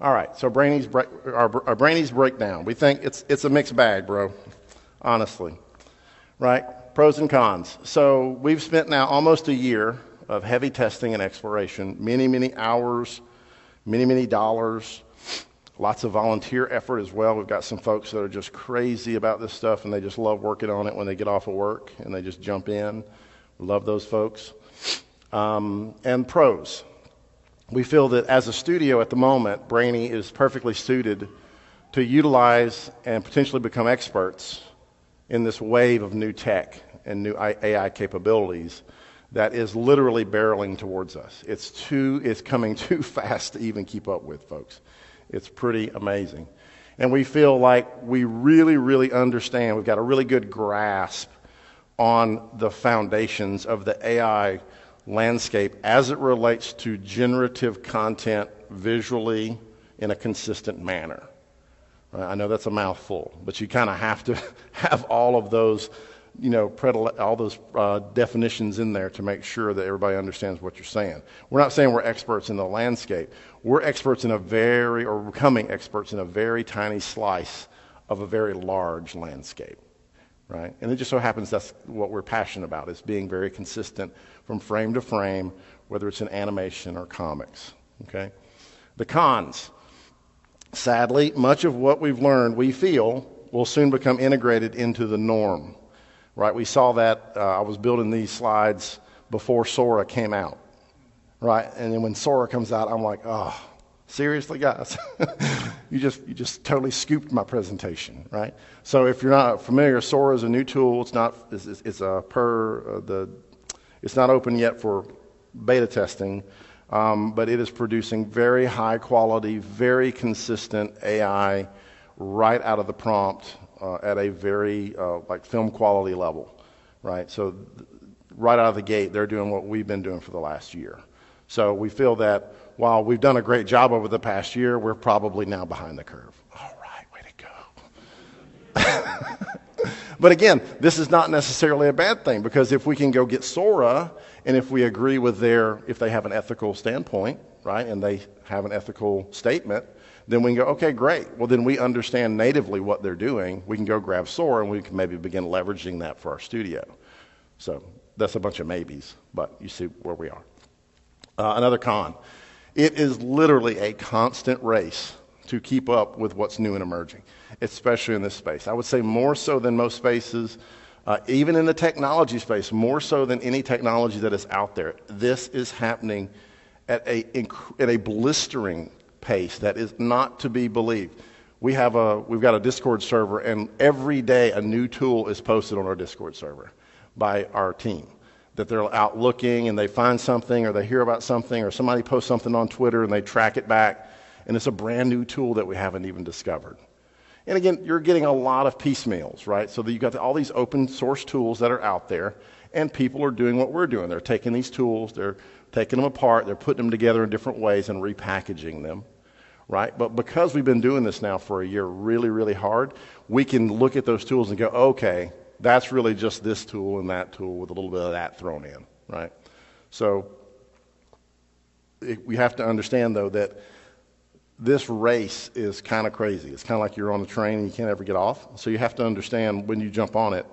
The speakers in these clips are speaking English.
All right, so our Brainies breakdown. We think it's a mixed bag, bro, honestly, right? Pros and cons. So we've spent now almost a year of heavy testing and exploration, many hours, many dollars, lots of volunteer effort as well. We've got some folks that are just crazy about this stuff, and they just love working on it when they get off of work, and they just jump in. We love those folks. And pros. We feel that as a studio at the moment, Brainy is perfectly suited to utilize and potentially become experts in this wave of new tech and new AI capabilities that is literally barreling towards us. It's coming too fast to even keep up with, folks. It's pretty amazing. And we feel like we really understand, we've got a really good grasp on the foundations of the AI landscape as it relates to generative content visually in a consistent manner. Right? I know that's a mouthful, but you kind of have to have all of those, all those definitions in there to make sure that everybody understands what you're saying. We're not saying we're experts in the landscape. We're experts or becoming experts in a very tiny slice of a very large landscape. Right? And it just so happens that's what we're passionate about, is being very consistent from frame to frame, whether it's in animation or comics. Okay? The cons. Sadly, much of what we've learned, we feel, will soon become integrated into the norm. Right? We saw that, I was building these slides before Sora came out. Right? And then when Sora comes out, I'm like, oh, seriously, guys? You just totally scooped my presentation, right? So if you're not familiar, Sora is a new tool. It's not open yet for beta testing, but it is producing very high quality, very consistent AI right out of the prompt at a very like film quality level, right? So right out of the gate, they're doing what we've been doing for the last year. So we feel that while we've done a great job over the past year, we're probably now behind the curve. All right, way to go. But again, this is not necessarily a bad thing, because if we can go get Sora, and if we agree with if they have an ethical standpoint, right, and they have an ethical statement, then we can go, okay, great. Well, then we understand natively what they're doing. We can go grab Sora, and we can maybe begin leveraging that for our studio. So that's a bunch of maybes, but you see where we are. Another con. It is literally a constant race to keep up with what's new and emerging, especially in this space. I would say more so than most spaces, even in the technology space, more so than any technology that is out there. This is happening at a blistering pace that is not to be believed. We've got a Discord server, and every day a new tool is posted on our Discord server by our team. That they're out looking and they find something, or they hear about something, or somebody posts something on Twitter and they track it back, and it's a brand new tool that we haven't even discovered. And again, you're getting a lot of piecemeals, right? So that you've got all these open source tools that are out there, and people are doing what we're doing. They're taking these tools, they're taking them apart, they're putting them together in different ways and repackaging them, right? But because we've been doing this now for a year really hard, we can look at those tools and go, okay, that's really just this tool and that tool with a little bit of that thrown in, right? So we have to understand, though, that this race is kind of crazy. It's kind of like you're on the train and you can't ever get off. So you have to understand when you jump on it,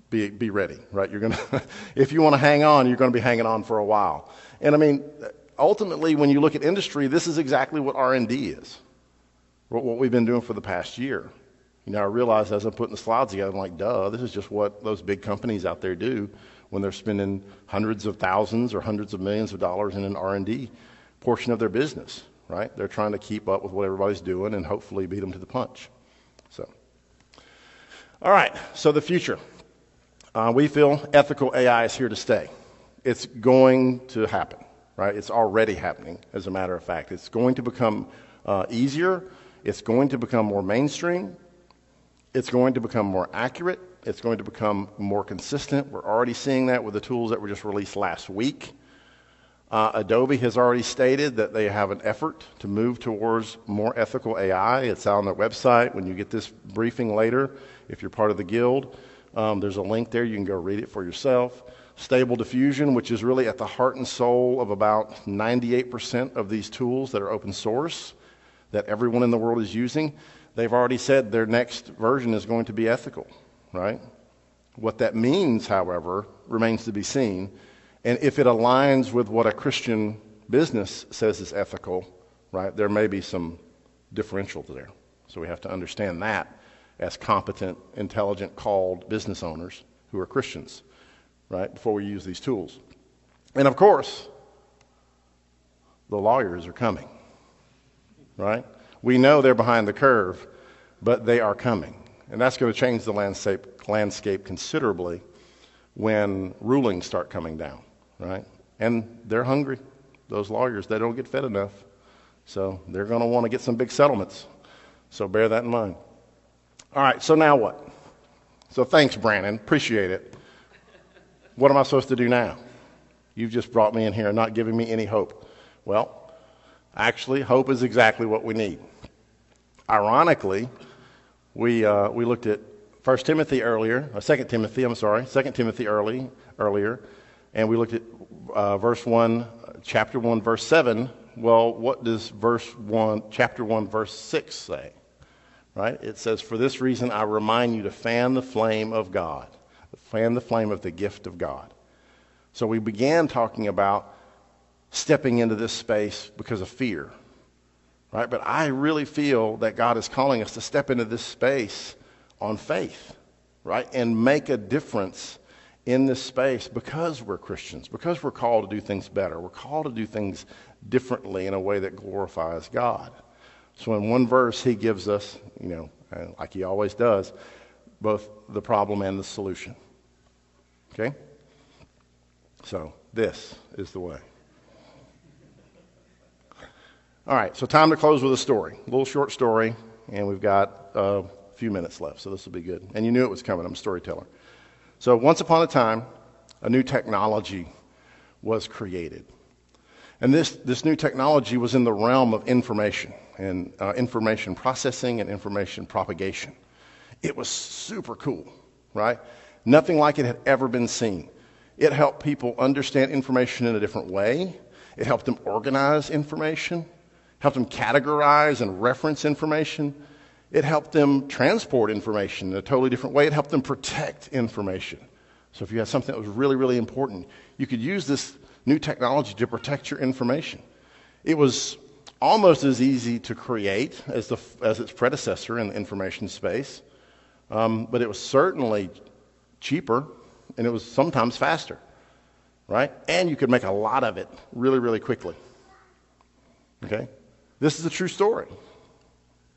be ready, right? You're gonna, if you want to hang on, you're going to be hanging on for a while. And I mean, ultimately, when you look at industry, this is exactly what R&D is, what we've been doing for the past year. I realized as I'm putting the slides together, I'm like, duh, this is just what those big companies out there do when they're spending hundreds of thousands or hundreds of millions of dollars in an R&D portion of their business, right? They're trying to keep up with what everybody's doing and hopefully beat them to the punch. So, all right, so the future. We feel ethical AI is here to stay. It's going to happen, right? It's already happening, as a matter of fact. It's going to become easier. It's going to become more mainstream. It's going to become more accurate. It's going to become more consistent. We're already seeing that with the tools that were just released last week. Adobe has already stated that they have an effort to move towards more ethical AI. It's on their website. When you get this briefing later, if you're part of the guild, there's a link there. You can go read it for yourself. Stable Diffusion, which is really at the heart and soul of about 98% of these tools that are open source, that everyone in the world is using, they've already said their next version is going to be ethical, right? What that means, however, remains to be seen. And if it aligns with what a Christian business says is ethical, right, there may be some differentials there. So we have to understand that as competent, intelligent, called business owners who are Christians, right, before we use these tools. And of course, the lawyers are coming, right? We know they're behind the curve, but they are coming. And that's going to change the landscape considerably when rulings start coming down, right? And they're hungry. Those lawyers, they don't get fed enough. So they're going to want to get some big settlements. So bear that in mind. All right, so now what? So thanks, Brandon. Appreciate it. What am I supposed to do now? You've just brought me in here and not giving me any hope. Well, actually, hope is exactly what we need. Ironically, we looked at 2 Timothy earlier, and we looked at verse 1, chapter 1, verse 7. Well, what does chapter 1, verse 6 say? Right? It says, "For this reason I remind you to fan the flame of God, fan the flame of the gift of God." So we began talking about stepping into this space because of fear, right? But I really feel that God is calling us to step into this space on faith, right? And make a difference in this space because we're Christians, because we're called to do things better. We're called to do things differently in a way that glorifies God. So in one verse, he gives us, like he always does, both the problem and the solution. Okay? So this is the way. All right, so time to close with a story. A little short story, and we've got a few minutes left, so this will be good. And you knew it was coming. I'm a storyteller. So once upon a time, a new technology was created. And this new technology was in the realm of information and information processing and information propagation. It was super cool, right? Nothing like it had ever been seen. It helped people understand information in a different way. It helped them organize information, helped them categorize and reference information. It helped them transport information in a totally different way. It helped them protect information. So if you had something that was really, really important, you could use this new technology to protect your information. It was almost as easy to create as its predecessor in the information space, but it was certainly cheaper, and it was sometimes faster, right? And you could make a lot of it really, really quickly. Okay? This is a true story.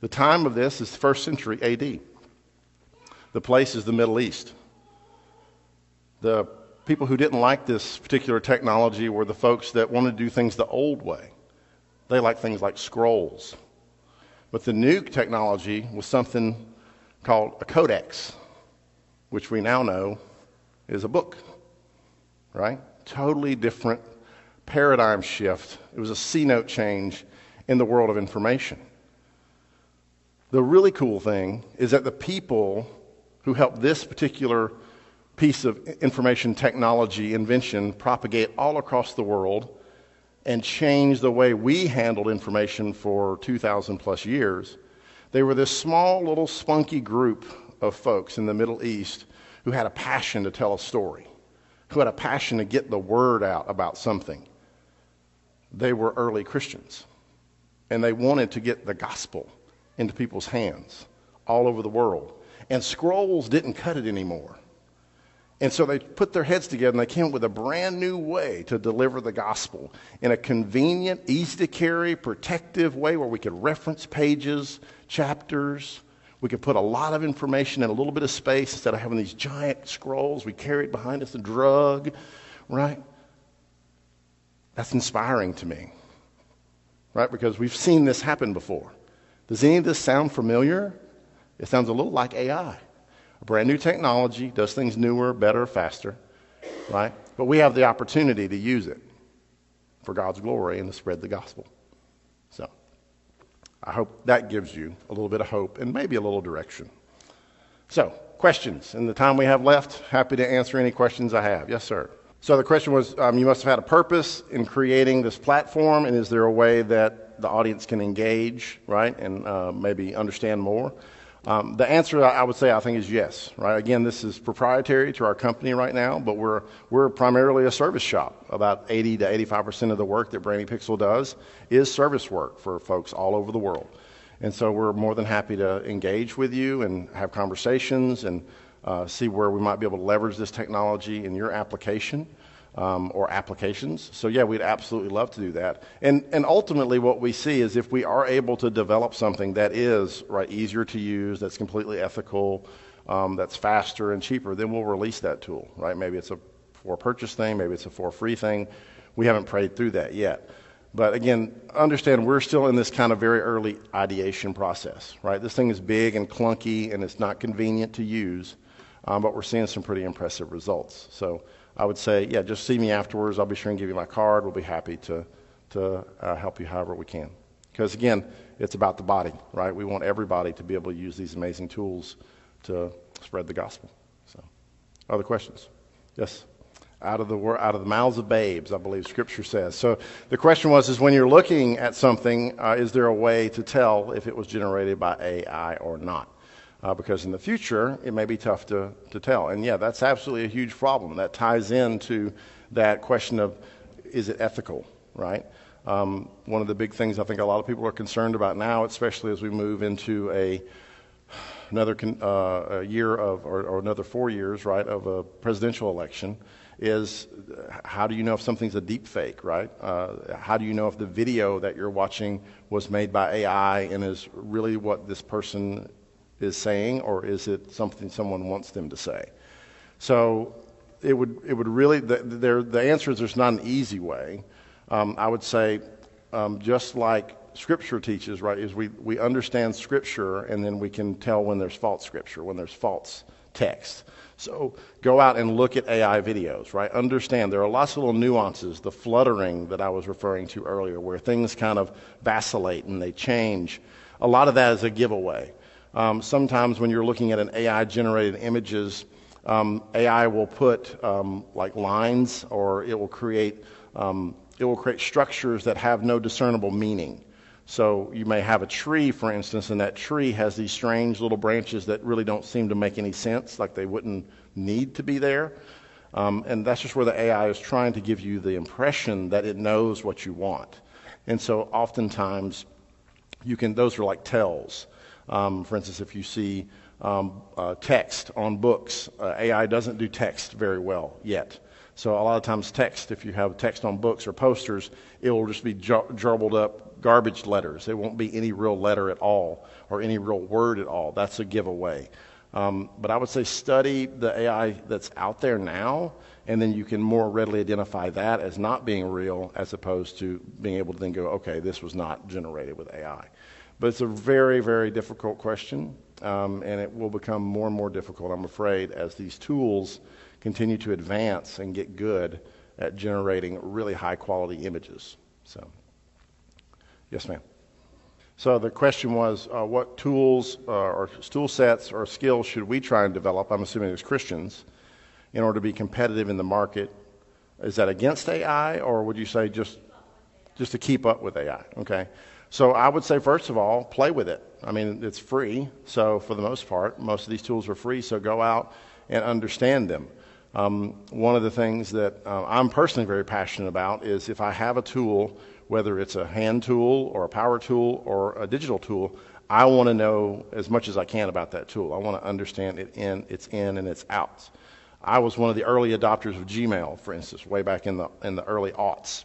The time of this is 1st century AD. The place is the Middle East. The people who didn't like this particular technology were the folks that wanted to do things the old way. They liked things like scrolls. But the new technology was something called a codex, which we now know is a book, right? Totally different paradigm shift. It was a C-note change in the world of information. The really cool thing is that the people who helped this particular piece of information technology invention propagate all across the world and change the way we handled information for 2,000 plus years. They were this small little spunky group of folks in the Middle East who had a passion to tell a story, who had a passion to get the word out about something. They were early Christians, and they wanted to get the gospel into people's hands all over the world. And scrolls didn't cut it anymore. And so they put their heads together and they came up with a brand new way to deliver the gospel in a convenient, easy to carry, protective way where we could reference pages, chapters. We could put a lot of information in a little bit of space instead of having these giant scrolls we carried behind us, a drug, right? That's inspiring to me, right? Because we've seen this happen before. Does any of this sound familiar? It sounds a little like AI. A brand new technology does things newer, better, faster, right? But we have the opportunity to use it for God's glory and to spread the gospel. So I hope that gives you a little bit of hope and maybe a little direction. So questions. In the time we have left, happy to answer any questions I have. Yes, sir. So the question was, you must have had a purpose in creating this platform, and is there a way that the audience can engage, right, and maybe understand more? The answer, I would say, I think, is yes, right? Again, this is proprietary to our company right now, but we're primarily a service shop. About 80 to 85% of the work that Brainy Pixel does is service work for folks all over the world. And so we're more than happy to engage with you and have conversations and see where we might be able to leverage this technology in your application or applications. So yeah, we'd absolutely love to do that. And ultimately what we see is if we are able to develop something that is easier to use, that's completely ethical, that's faster and cheaper, then we'll release that tool, right? Maybe it's a for purchase thing, maybe it's a for free thing. We haven't prayed through that yet. But again, understand we're still in this kind of very early ideation process, right? This thing is big and clunky and it's not convenient to use, but we're seeing some pretty impressive results. So I would say, yeah, just see me afterwards. I'll be sure and give you my card. We'll be happy to help you however we can. Because again, it's about the body, right? We want everybody to be able to use these amazing tools to spread the gospel. So, other questions? Yes. Out of the mouths of babes, I believe Scripture says. So the question is when you're looking at something, is there a way to tell if it was generated by AI or not? Because in the future, it may be tough to tell. And yeah, that's absolutely a huge problem. That ties into that question of, is it ethical, right? One of the big things I think a lot of people are concerned about now, especially as we move into another year of, or another 4 years, right, of a presidential election, is how do you know if something's a deep fake, right? How do you know if the video that you're watching was made by AI and is really what this person is saying, or is it something someone wants them to say? So it would really, the answer is there's not an easy way. I would say just like Scripture teaches, right, is we understand Scripture and then we can tell when there's false Scripture, when there's false text. So go out and look at AI videos, right? Understand there are lots of little nuances, the fluttering that I was referring to earlier, where things kind of vacillate and they change. A lot of that is a giveaway. Sometimes when you're looking at an AI-generated images, AI will put like lines, or it will create structures that have no discernible meaning. So you may have a tree, for instance, and that tree has these strange little branches that really don't seem to make any sense, like they wouldn't need to be there. And that's just where the AI is trying to give you the impression that it knows what you want. And so oftentimes those are like tells. For instance, if you see text on books, AI doesn't do text very well yet. So a lot of times text, if you have text on books or posters, it will just be jumbled up garbage letters. There won't be any real letter at all or any real word at all. That's a giveaway. But I would say study the AI that's out there now, and then you can more readily identify that as not being real as opposed to being able to then go, okay, this was not generated with AI. But it's a very, very difficult question, and it will become more and more difficult, I'm afraid, as these tools continue to advance and get good at generating really high-quality images. So, yes, ma'am. So the question was, what tools or tool sets or skills should we try and develop, I'm assuming as Christians, in order to be competitive in the market? Is that against AI, or would you say just to keep up with AI? Okay. So I would say, first of all, play with it. I mean, it's free, so for the most part, most of these tools are free, so go out and understand them. One of the things that I'm personally very passionate about is if I have a tool, whether it's a hand tool or a power tool or a digital tool, I want to know as much as I can about that tool. I want to understand its in and its outs. I was one of the early adopters of Gmail, for instance, way back in the early aughts.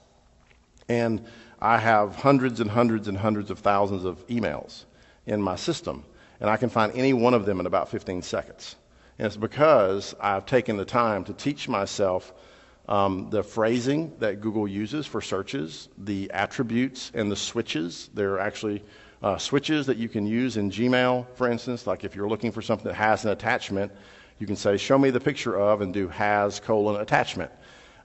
And I have hundreds and hundreds and hundreds of thousands of emails in my system, and I can find any one of them in about 15 seconds. And it's because I've taken the time to teach myself the phrasing that Google uses for searches, the attributes and the switches. There are actually switches that you can use in Gmail, for instance, like if you're looking for something that has an attachment, you can say, show me the picture of, and do has : attachment.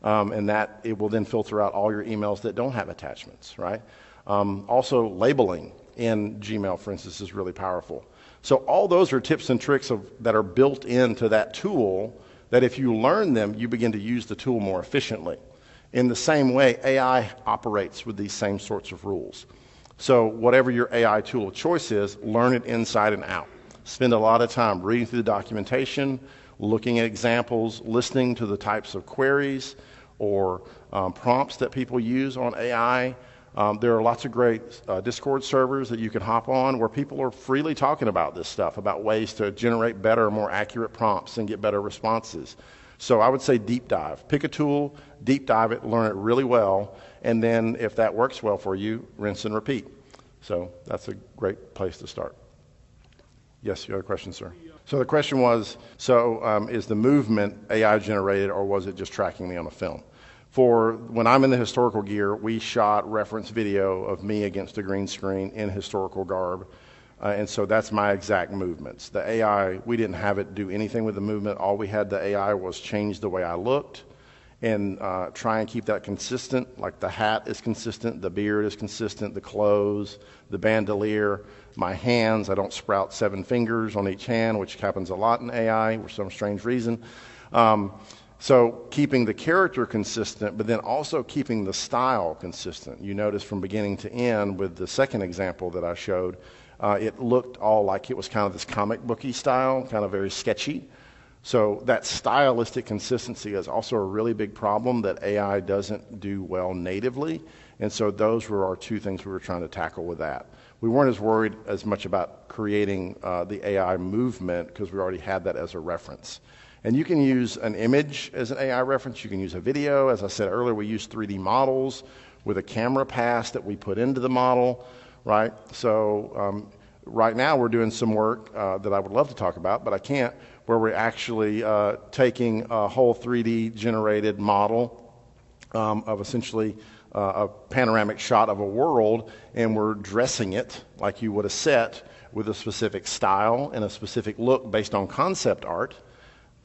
And that it will then filter out all your emails that don't have attachments, right? Also, labeling in Gmail, for instance, is really powerful. So all those are tips and tricks that are built into that tool that if you learn them, you begin to use the tool more efficiently. In the same way, AI operates with these same sorts of rules. So whatever your AI tool of choice is, learn it inside and out. Spend a lot of time reading through the documentation, looking at examples, listening to the types of queries or prompts that people use on AI. There are lots of great Discord servers that you can hop on where people are freely talking about this stuff, about ways to generate better, more accurate prompts and get better responses. So I would say deep dive. Pick a tool, deep dive it, learn it really well, and then if that works well for you, rinse and repeat. So that's a great place to start. Yes, you had a question, sir? So the question was, is the movement AI generated or was it just tracking me on a film? For when I'm in the historical gear, we shot reference video of me against a green screen in historical garb. And so that's my exact movements. The AI, we didn't have it do anything with the movement. All we had the AI was change the way I looked and try and keep that consistent. Like the hat is consistent, the beard is consistent, the clothes, the bandolier, my hands. I don't sprout 7 fingers on each hand, which happens a lot in AI for some strange reason. So keeping the character consistent, but then also keeping the style consistent. You notice from beginning to end with the second example that I showed, it looked all like it was kind of this comic booky style, kind of very sketchy. So that stylistic consistency is also a really big problem that AI doesn't do well natively. And so those were our 2 things we were trying to tackle with that. We weren't as worried as much about creating the AI movement because we already had that as a reference. And you can use an image as an AI reference. You can use a video. As I said earlier, we use 3D models with a camera pass that we put into the model, right? So right now we're doing some work that I would love to talk about, but I can't, where we're actually taking a whole 3D generated model of essentially a panoramic shot of a world, and we're dressing it like you would a set with a specific style and a specific look based on concept art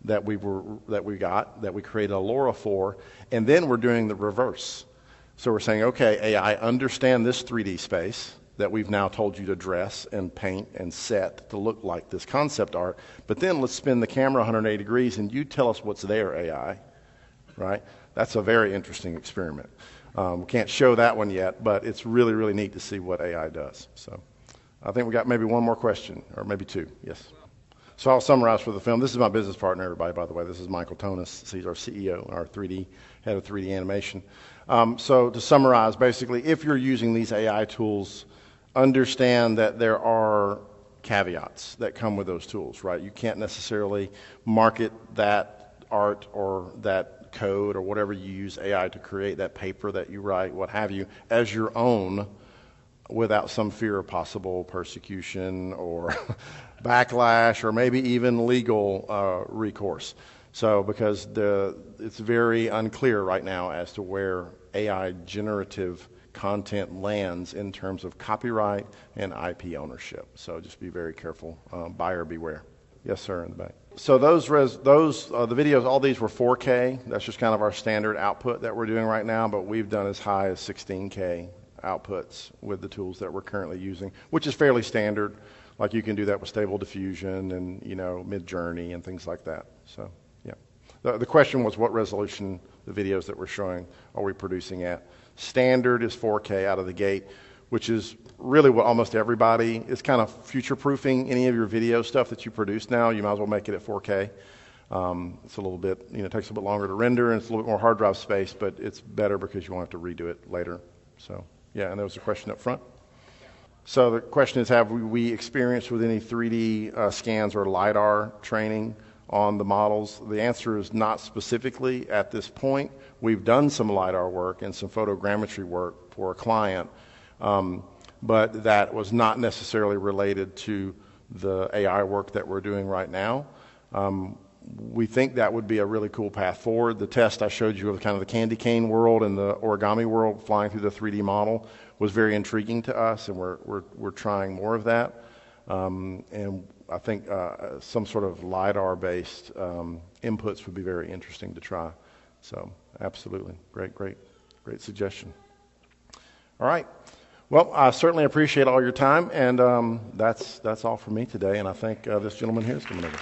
that we created a LoRa for, and then we're doing the reverse. So we're saying, okay, AI, understand this 3D space that we've now told you to dress and paint and set to look like this concept art, but then let's spin the camera 180 degrees and you tell us what's there, AI, right? That's a very interesting experiment. We can't show that one yet, but it's really, really neat to see what AI does. So I think we got maybe one more question, or maybe 2, yes. So I'll summarize for the film. This is my business partner, everybody, by the way. This is Michael Tonis. He's our CEO and our head of 3D animation. So to summarize, basically, if you're using these AI tools, understand that there are caveats that come with those tools, right? You can't necessarily market that art or that code or whatever you use AI to create, that paper that you write, what have you, as your own without some fear of possible persecution or backlash or maybe even legal recourse. So because it's very unclear right now as to where AI generative content lands in terms of copyright and IP ownership. So just be very careful. Buyer beware. Yes, sir, in the back. So the videos, all these were 4K. That's just kind of our standard output that we're doing right now, but we've done as high as 16K outputs with the tools that we're currently using, which is fairly standard. Like you can do that with Stable Diffusion and, Mid-Journey and things like that. So, yeah. The question was what resolution the videos that we're showing are we producing at. Standard is 4K out of the gate, which is really what almost everybody is kind of future-proofing any of your video stuff that you produce now. You might as well make it at 4K. It's a little bit, it takes a bit longer to render and it's a little bit more hard drive space, but it's better because you won't have to redo it later. So, yeah, and there was a question up front. So the question is, have we experienced with any 3D scans or LiDAR training on the models? The answer is not specifically at this point. We've done some LiDAR work and some photogrammetry work for a client, but that was not necessarily related to the AI work that we're doing right now. We think that would be a really cool path forward. The test I showed you of kind of the candy cane world and the origami world flying through the 3D model was very intriguing to us, and we're trying more of that. And I think some sort of LiDAR-based inputs would be very interesting to try. So absolutely, great suggestion. All right. Well, I certainly appreciate all your time, and that's all for me today, and I think this gentleman here is coming over.